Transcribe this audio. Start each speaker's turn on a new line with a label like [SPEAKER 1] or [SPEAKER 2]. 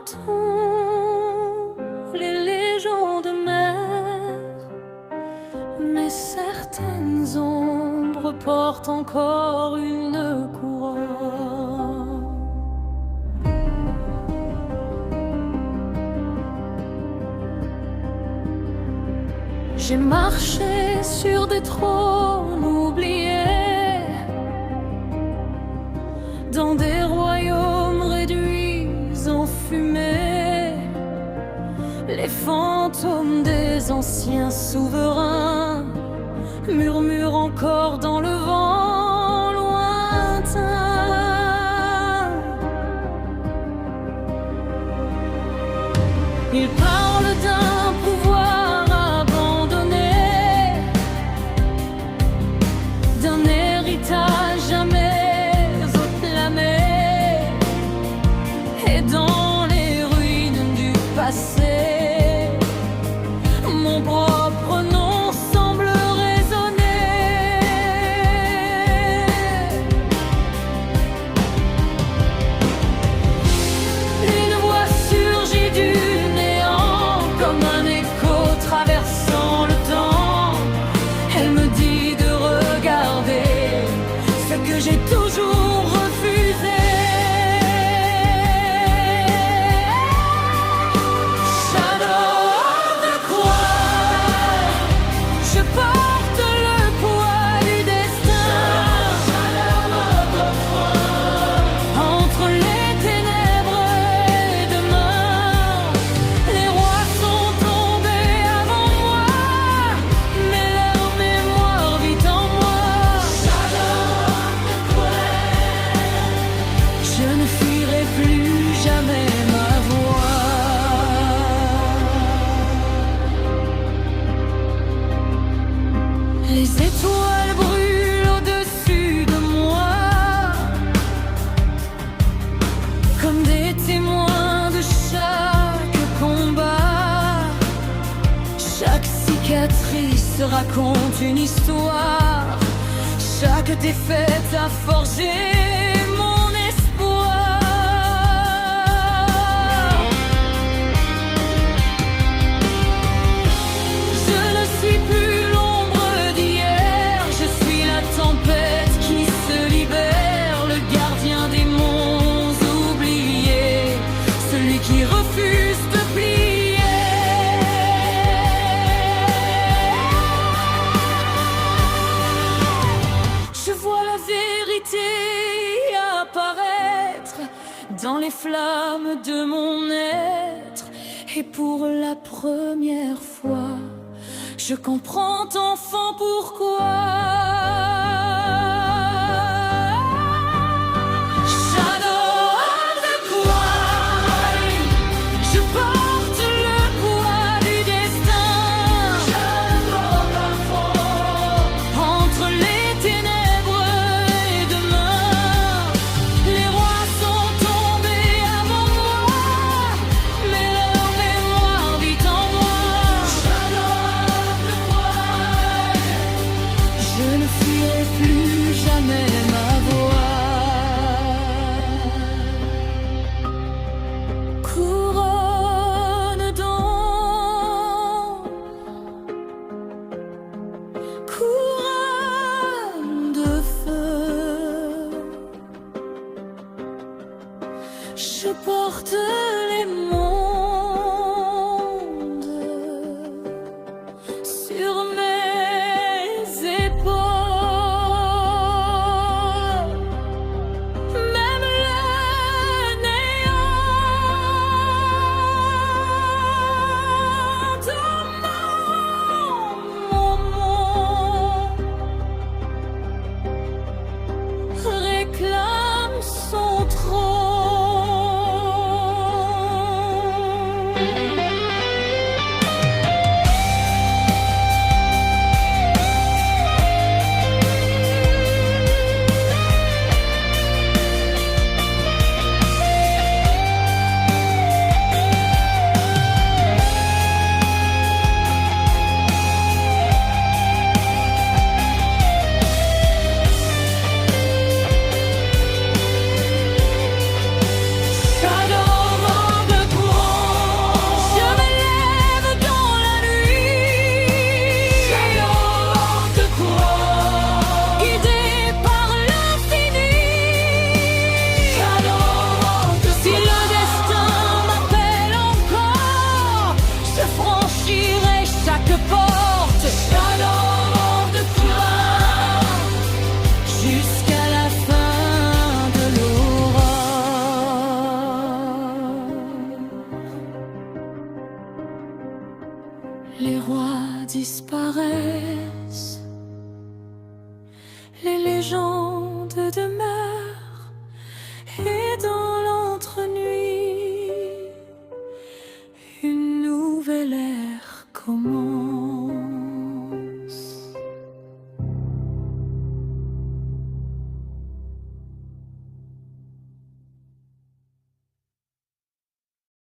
[SPEAKER 1] doit-on les légendes mères? Mais certaines ombres portent encore une couronne. J'ai marché sur des trônes oubliés, dans des royaumes réduits en fumée. Les fantômes des anciens souverains murmurent encore dans le vent lointain. Ils parlent d'un pouvoir abandonné, d'un héritage jamais acclamé, et dans les ruines du passé, mon propre nom semble résonner. Une voix surgit du néant comme un écho traversant le temps. Elle me dit de regarder ce que j'ai toujours refusé. Les étoiles brûlent au-dessus de moi, comme des témoins de chaque combat. Chaque cicatrice raconte une histoire, chaque défaite a forgé mon espoir. Je ne suis plus tempête qui se libère, le gardien des monts oubliés, celui qui refuse de plier. Je vois la vérité apparaître dans les flammes de mon être, et pour la première fois, je comprends enfin pourquoi. Je porte les mondes sur mes épaules, même le néant dans mon monde réclame son trône. dans